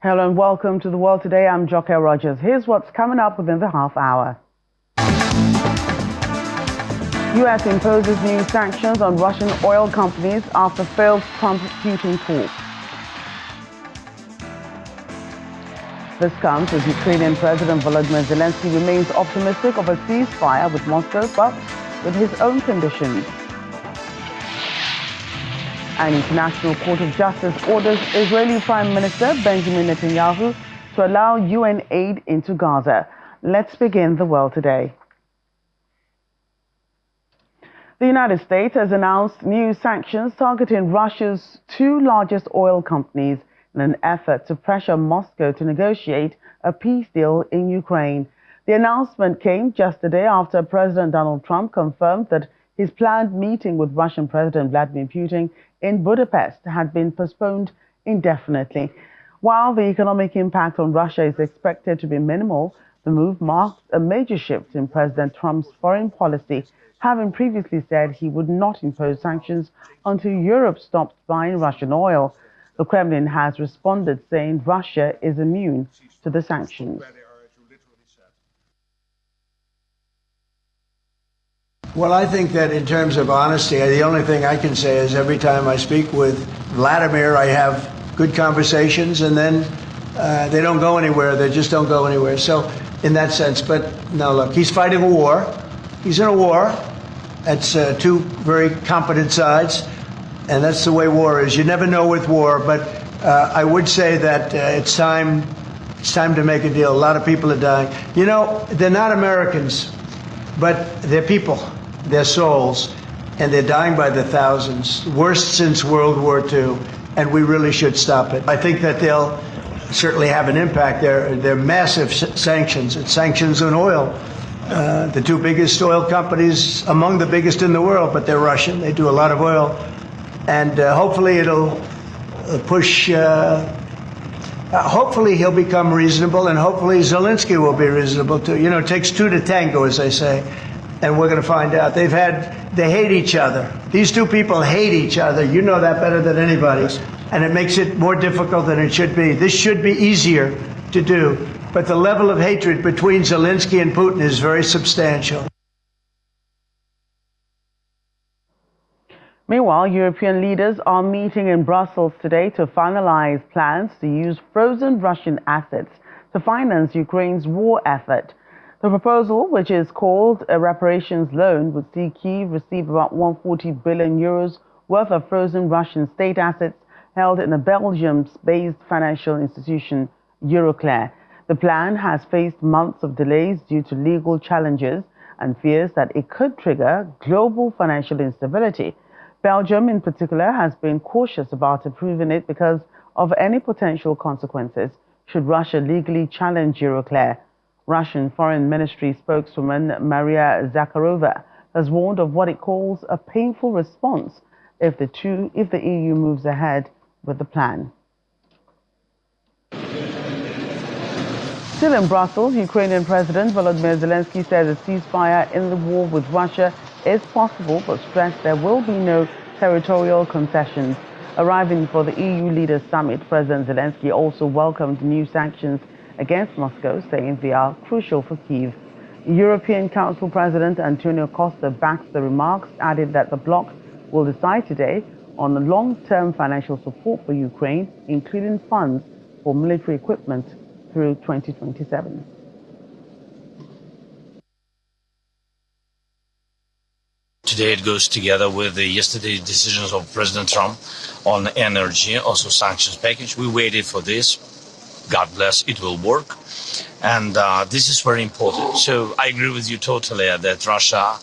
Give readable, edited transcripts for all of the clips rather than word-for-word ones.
Hello and welcome to the World Today. I'm Joker Rogers. Here's what's coming up within the half hour. U.S. imposes new sanctions on Russian oil companies after failed Trump-Putin talks. This comes as Ukrainian President Volodymyr Zelensky remains optimistic of a ceasefire with Moscow, but with his own conditions. An International Court of Justice orders Israeli Prime Minister Benjamin Netanyahu to allow UN aid into Gaza. Let's begin the World Today. The United States has announced new sanctions targeting Russia's two largest oil companies in an effort to pressure Moscow to negotiate a peace deal in Ukraine. The announcement came just a day after President Donald Trump confirmed that his planned meeting with Russian President Vladimir Putin in Budapest had been postponed indefinitely. While the economic impact on Russia is expected to be minimal, the move marks a major shift in President Trump's foreign policy, having previously said he would not impose sanctions until Europe stopped buying Russian oil. The Kremlin has responded saying Russia is immune to the sanctions. Well, I think that in terms of honesty, the only thing I can say is every time I speak with Vladimir, I have good conversations, and then they don't go anywhere. They just don't go anywhere. So in that sense, but now look, he's fighting a war. He's in a war. It's two very competent sides, and that's the way war is. You never know with war, but I would say that it's time to make a deal. A lot of people are dying. You know, they're not Americans, but they're people. Their souls, and they're dying by the thousands, worst since World War II, and we really should stop it. I think that they'll certainly have an impact. They're massive sanctions. It's sanctions on oil. The two biggest oil companies, among the biggest in the world, but they're Russian. They do a lot of oil, and hopefully it'll push. Hopefully he'll become reasonable, and hopefully Zelensky will be reasonable too. You know, it takes two to tango, as they say. And we're going to find out. They hate each other. These two people hate each other. You know that better than anybody. And it makes it more difficult than it should be. This should be easier to do. But the level of hatred between Zelensky and Putin is very substantial. Meanwhile, European leaders are meeting in Brussels today to finalize plans to use frozen Russian assets to finance Ukraine's war effort. The proposal, which is called a reparations loan, would see Kyiv receive about 140 billion euros worth of frozen Russian state assets held in a Belgium-based financial institution, Euroclear. The plan has faced months of delays due to legal challenges and fears that it could trigger global financial instability. Belgium, in particular, has been cautious about approving it because of any potential consequences should Russia legally challenge Euroclear. Russian Foreign Ministry spokeswoman Maria Zakharova has warned of what it calls a painful response if the EU moves ahead with the plan. Still in Brussels, Ukrainian President Volodymyr Zelensky says a ceasefire in the war with Russia is possible, but stressed there will be no territorial concessions. Arriving for the EU Leaders Summit, President Zelensky also welcomed new sanctions against Moscow, saying they are crucial for Kyiv. European Council President Antonio Costa backs the remarks, added that the bloc will decide today on the long-term financial support for Ukraine, including funds for military equipment through 2027. Today it goes together with the yesterday's decisions of President Trump on energy, also sanctions package. We waited for this. God bless, it will work. And this is very important. So I agree with you totally that Russia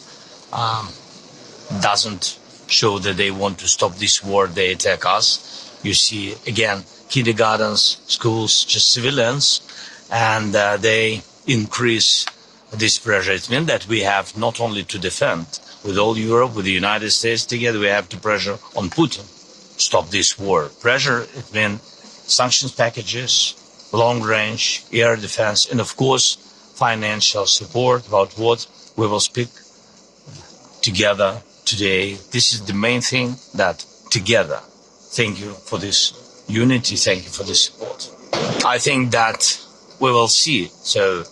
doesn't show that they want to stop this war. They attack us. You see, again, kindergartens, schools, just civilians, and they increase this pressure. It means that we have not only to defend with all Europe, with the United States together, we have to pressure on Putin. Stop this war. Pressure, it means sanctions packages, long-range air defense, and of course, financial support, about what we will speak together today. This is the main thing, that together. Thank you for this unity. Thank you for this support. I think that we will see. So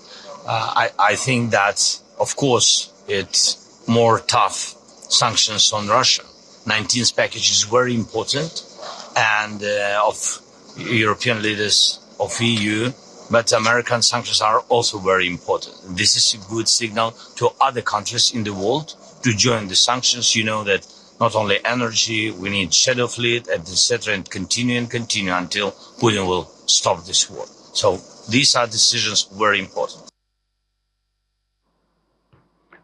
I think that, of course, it's more tough sanctions on Russia. 19th package is very important, and of European leaders, of EU, but American sanctions are also very important. This is a good signal to other countries in the world to join the sanctions. You know that not only energy, we need shadow fleet, etc., and continue until Putin will stop this war. So these are decisions very important.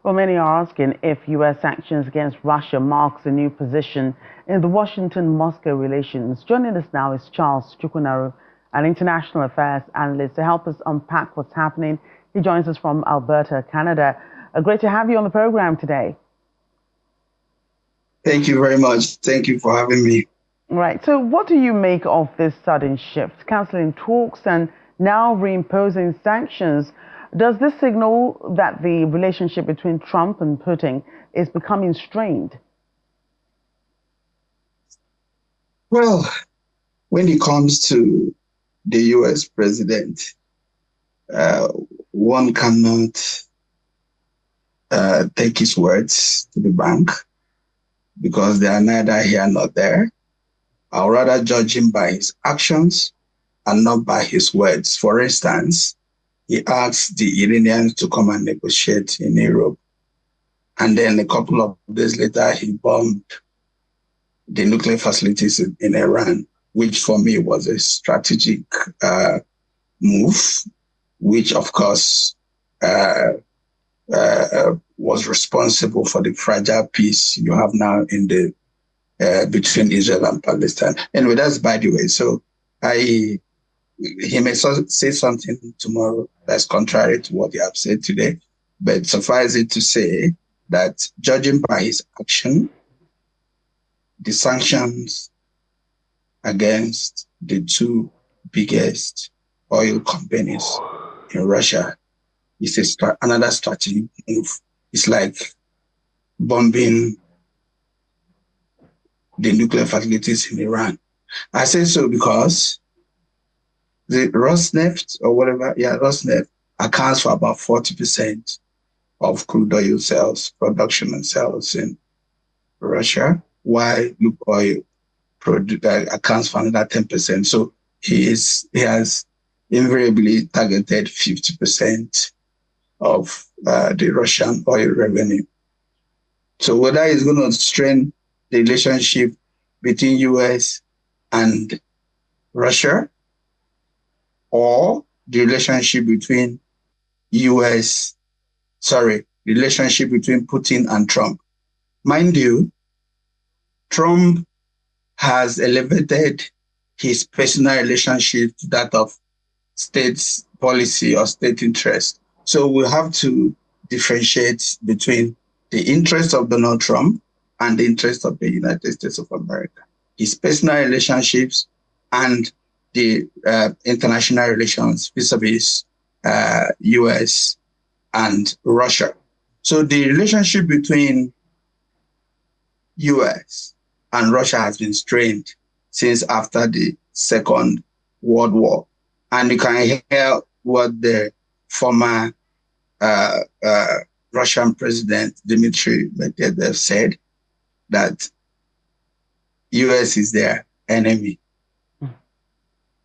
Well, many are asking if U.S. sanctions against Russia marks a new position in the Washington-Moscow relations. Joining us now is Charles Chukwunaru, an international affairs analyst, to help us unpack what's happening. He joins us from Alberta, Canada. Great to have you on the program today. Thank you very much. Thank you for having me. Right. So what do you make of this sudden shift, cancelling talks and now reimposing sanctions? Does this signal that the relationship between Trump and Putin is becoming strained? Well, when it comes to the U.S. president, one cannot take his words to the bank because they are neither here nor there. I'll rather judge him by his actions and not by his words. For instance, he asked the Iranians to come and negotiate in Europe. And then a couple of days later, he bombed the nuclear facilities in Iran, which for me was a strategic move, which of course was responsible for the fragile peace you have now in the between Israel and Palestine. Anyway, that's by the way. So he may say something tomorrow that's contrary to what he has said today, but suffice it to say that judging by his action, the sanctions against the two biggest oil companies in Russia is another strategic move. It's like bombing the nuclear facilities in Iran. I say so because the Rosneft or whatever, Rosneft accounts for about 40% of crude oil sales, production and sales in Russia, while Lukoil accounts for another 10%. So he has invariably targeted 50% of the Russian oil revenue. So whether it's going to strain the relationship between US and Russia, or the relationship between relationship between Putin and Trump. Mind you, Trump has elevated his personal relationship to that of state policy or state interest. So we have to differentiate between the interest of Donald Trump and the interest of the United States of America. His personal relationships and the international relations vis-a-vis US and Russia. So the relationship between US and Russia has been strained since after the Second World War. And you can hear what the former Russian President Dmitry Medvedev said, that US is their enemy.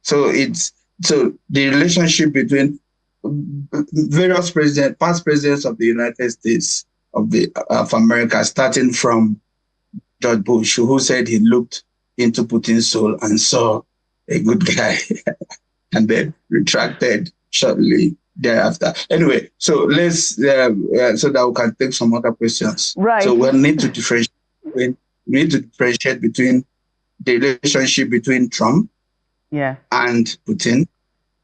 So the relationship between various past presidents of the United States of America, starting from George Bush, who said he looked into Putin's soul and saw a good guy, and then retracted shortly thereafter. Anyway, so let's so that we can take some other questions. Right. So we need to differentiate. We need to differentiate between the relationship between Trump and Putin,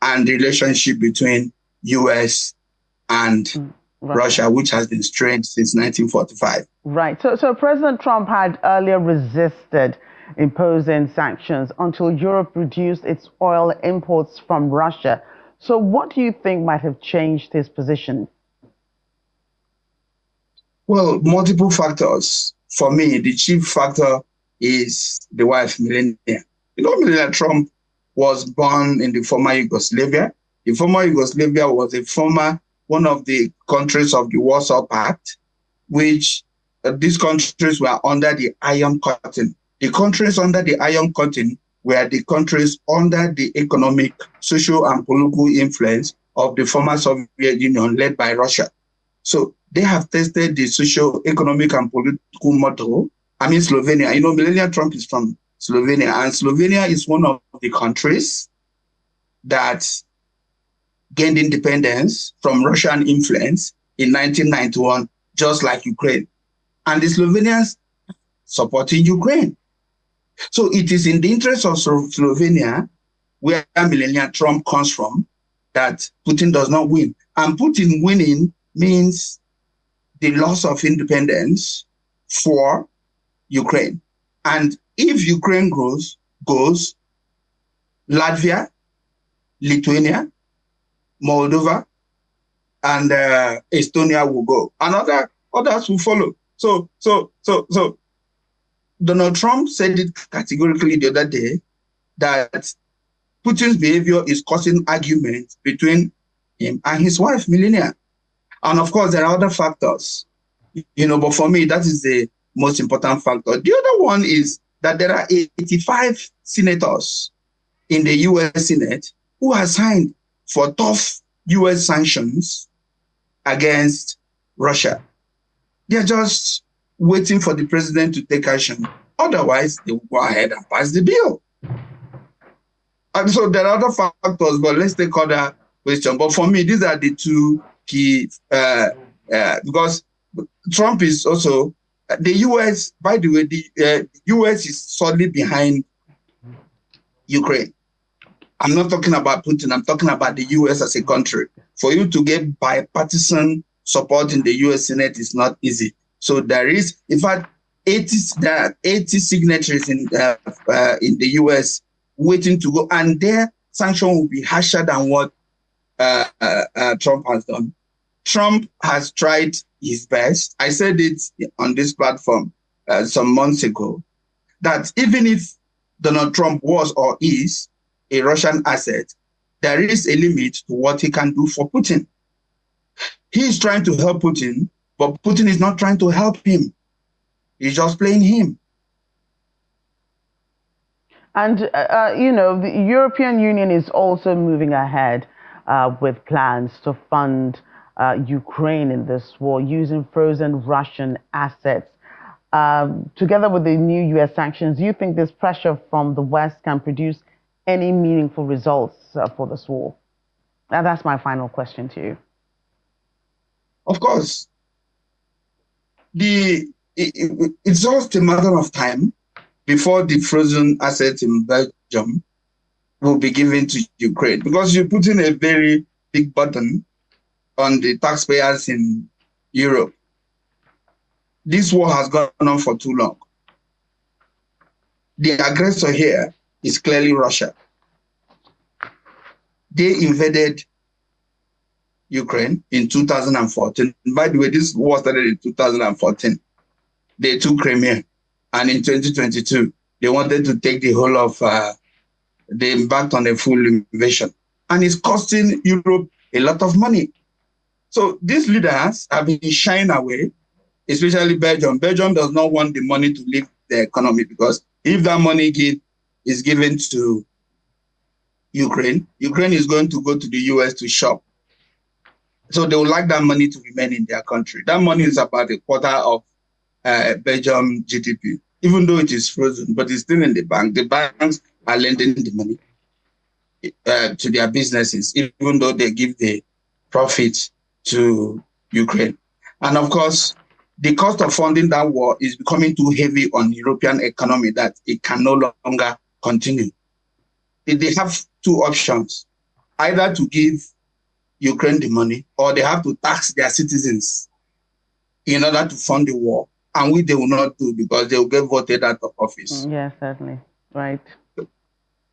and the relationship between US and Russia, which has been strained since 1945. Right. So President Trump had earlier resisted imposing sanctions until Europe reduced its oil imports from Russia. So what do you think might have changed his position? Well, multiple factors. For me, the chief factor is the wife, Melania. You know, Melania Trump was born in the former Yugoslavia. The former Yugoslavia was one of the countries of the Warsaw Pact, which these countries were under the Iron Curtain. The countries under the Iron Curtain were the countries under the economic, social, and political influence of the former Soviet Union led by Russia. So they have tested the social, economic, and political model. I mean, Slovenia. Melania Trump is from Slovenia, and Slovenia is one of the countries that gained independence from Russian influence in 1991, just like Ukraine. And the Slovenians supporting Ukraine. So it is in the interest of Slovenia, where Melania Trump comes from, that Putin does not win. And Putin winning means the loss of independence for Ukraine. And if Ukraine goes, Latvia, Lithuania, Moldova, and Estonia will go, and others will follow. So Donald Trump said it categorically the other day that Putin's behavior is causing arguments between him and his wife, Melania. And of course, there are other factors, but for me, that is the most important factor. The other one is that there are 85 senators in the U.S. Senate who have signed for tough U.S. sanctions against Russia. They're just waiting for the president to take action. Otherwise, they will go ahead and pass the bill. And so there are other factors, but let's take other questions. But for me, these are the two key, because Trump is also, the U.S., by the way, the U.S. is solidly behind Ukraine. I'm not talking about Putin, I'm talking about the U.S. as a country. For you to get bipartisan support in the U.S. Senate is not easy. So there is, in fact, 80 signatories in the U.S. waiting to go, and their sanction will be harsher than what Trump has done. Trump has tried his best. I said it on this platform some months ago, that even if Donald Trump was or is a Russian asset, there is a limit to what he can do for Putin. He is trying to help Putin, but Putin is not trying to help him. He's just playing him. And, the European Union is also moving ahead with plans to fund Ukraine in this war using frozen Russian assets. Together with the new U.S. sanctions, do you think this pressure from the West can produce any meaningful results for this war? And that's my final question to you. Of course. It's just a matter of time before the frozen assets in Belgium will be given to Ukraine, because you're putting a very big burden on the taxpayers in Europe. This war has gone on for too long. The aggressor here is clearly Russia. They invaded Ukraine in 2014. By the way, this war started in 2014. They took Crimea. And in 2022, they wanted to take the whole of, they embarked on a full invasion. And it's costing Europe a lot of money. So these leaders have been shying away, especially Belgium. Belgium does not want the money to leave the economy, because if that money is given to Ukraine, Ukraine is going to go to the US to shop. So they would like that money to remain in their country. That money is about a quarter of Belgium GDP, even though it is frozen, but it's still in the bank. The banks are lending the money to their businesses, even though they give the profit to Ukraine. And of course, the cost of funding that war is becoming too heavy on the European economy that it can no longer continue. They have two options: either to give Ukraine the money, or they have to tax their citizens in order to fund the war, and which they will not do because they will get voted out of office. Yeah, certainly. Right.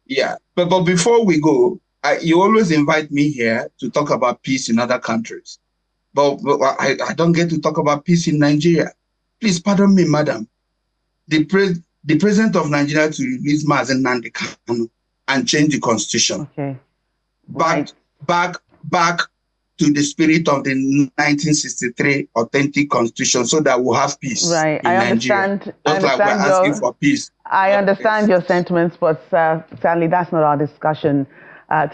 Yeah. But before we go, you always invite me here to talk about peace in other countries. But I don't get to talk about peace in Nigeria. Please pardon me, madam. The president of Nigeria to release Mazen Nnamdi Kanu and change the constitution. Okay. Back to the spirit of the 1963 authentic constitution, so that we'll have peace in Nigeria. Just like we're asking for peace. I understand your sentiments, but sadly, that's not our discussion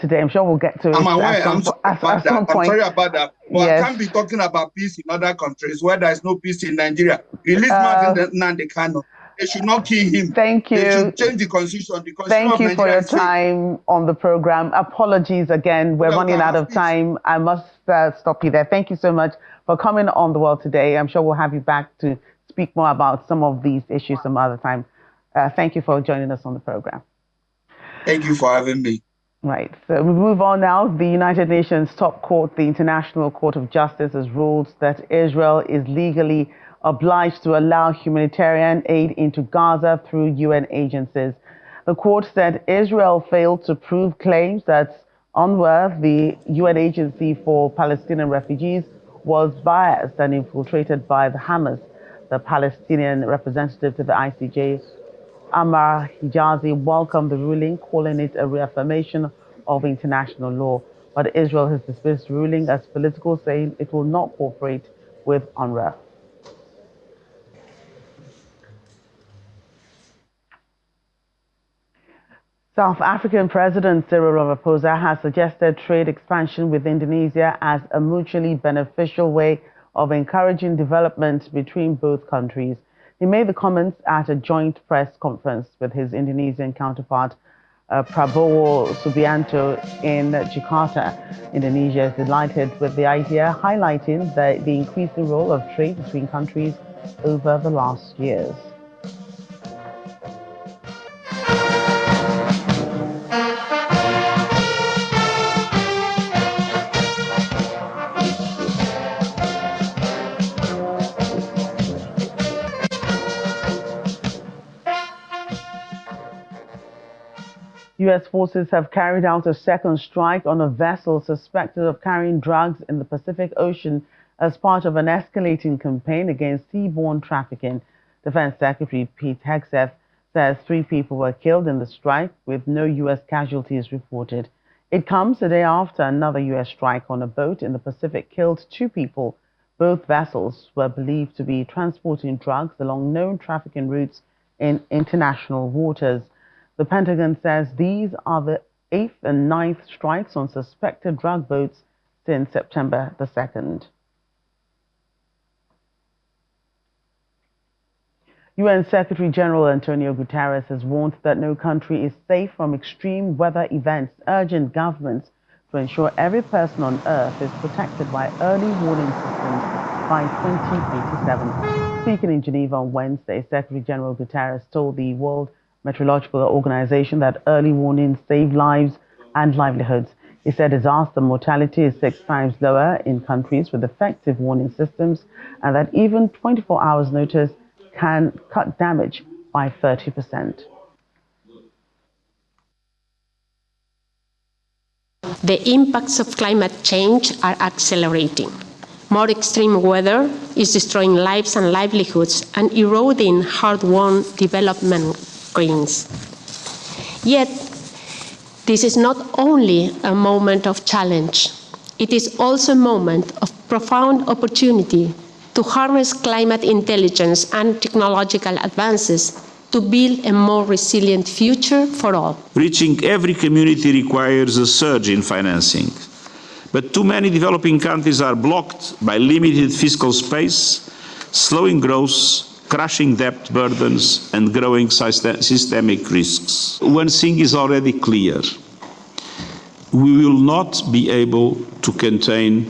today. I'm sure we'll get to it. I'm sorry about that. But yes. I can't be talking about peace in other countries where there is no peace in Nigeria. Release Martin Nnamdi Kanu. They should not kill him. Thank you. They should change the constitution. Thank you for your time on the program. Apologies again. We're running out of time. I must stop you there. Thank you so much for coming on The World Today. I'm sure we'll have you back to speak more about some of these issues some other time. Thank you for joining us on the program. Thank you for having me. Right. So we move on now. The United Nations top court, the International Court of Justice, has ruled that Israel is legally obliged to allow humanitarian aid into Gaza through UN agencies. The court said Israel failed to prove claims that UNRWA, the UN agency for Palestinian refugees, was biased and infiltrated by the Hamas. The Palestinian representative to the ICJ, Ammar Hijazi, welcomed the ruling, calling it a reaffirmation of international law. But Israel has dismissed the ruling as political, saying it will not cooperate with UNRWA. South African President Cyril Ramaphosa has suggested trade expansion with Indonesia as a mutually beneficial way of encouraging development between both countries. He made the comments at a joint press conference with his Indonesian counterpart, Prabowo Subianto, in Jakarta. Indonesia is delighted with the idea, highlighting the increasing role of trade between countries over the last years. U.S. forces have carried out a second strike on a vessel suspected of carrying drugs in the Pacific Ocean as part of an escalating campaign against seaborne trafficking. Defense Secretary Pete Hegseth says 3 people were killed in the strike, with no U.S. casualties reported. It comes a day after another U.S. strike on a boat in the Pacific killed 2 people. Both vessels were believed to be transporting drugs along known trafficking routes in international waters. The Pentagon says these are the 8th and 9th strikes on suspected drug boats since September the 2nd. UN Secretary General Antonio Guterres has warned that no country is safe from extreme weather events, urging governments to ensure every person on Earth is protected by early warning systems by 2027. Speaking in Geneva on Wednesday, Secretary General Guterres told the World Meteorological Organization that early warnings save lives and livelihoods. He said disaster mortality is 6 times lower in countries with effective warning systems, and that even 24 hours notice can cut damage by 30%. The impacts of climate change are accelerating. More extreme weather is destroying lives and livelihoods and eroding hard-won development gains. Yet, this is not only a moment of challenge, it is also a moment of profound opportunity to harness climate intelligence and technological advances to build a more resilient future for all. Reaching every community requires a surge in financing, but too many developing countries are blocked by limited fiscal space, slowing growth, crushing debt burdens, and growing systemic risks. One thing is already clear: we will not be able to contain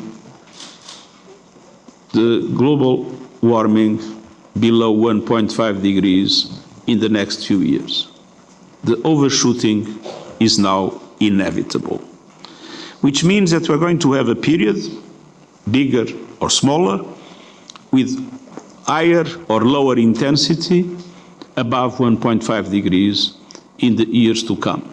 the global warming below 1.5 degrees in the next few years. The overshooting is now inevitable, which means that we're going to have a period, bigger or smaller, with higher or lower intensity above 1.5 degrees in the years to come.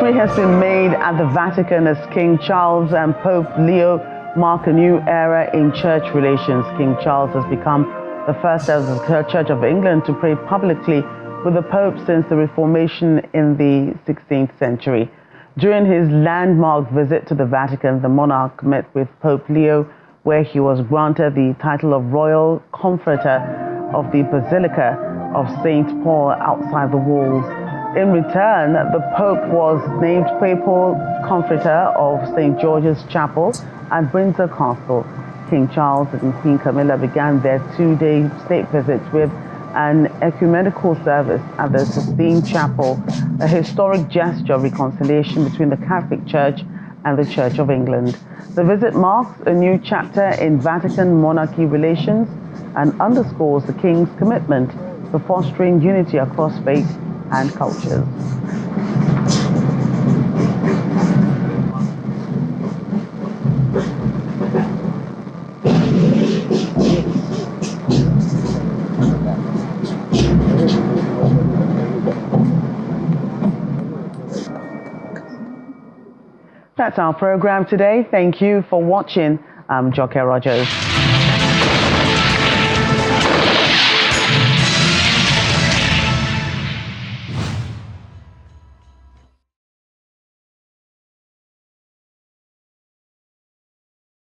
History has been made at the Vatican as King Charles and Pope Leo mark a new era in church relations. King Charles has become the first as the Church of England to pray publicly with the Pope since the Reformation in the 16th century. During his landmark visit to the Vatican, the monarch met with Pope Leo, where he was granted the title of Royal Comforter of the Basilica of St. Paul outside the walls. In return, the Pope was named Papal Comforter of St. George's Chapel at Windsor Castle. King Charles and Queen Camilla began their two-day state visit with an ecumenical service at the Sistine Chapel, a historic gesture of reconciliation between the Catholic Church and the Church of England. The visit marks a new chapter in Vatican monarchy relations and underscores the King's commitment to fostering unity across faith and cultures. That's our program today. Thank you for watching. I'm Joke Rogers.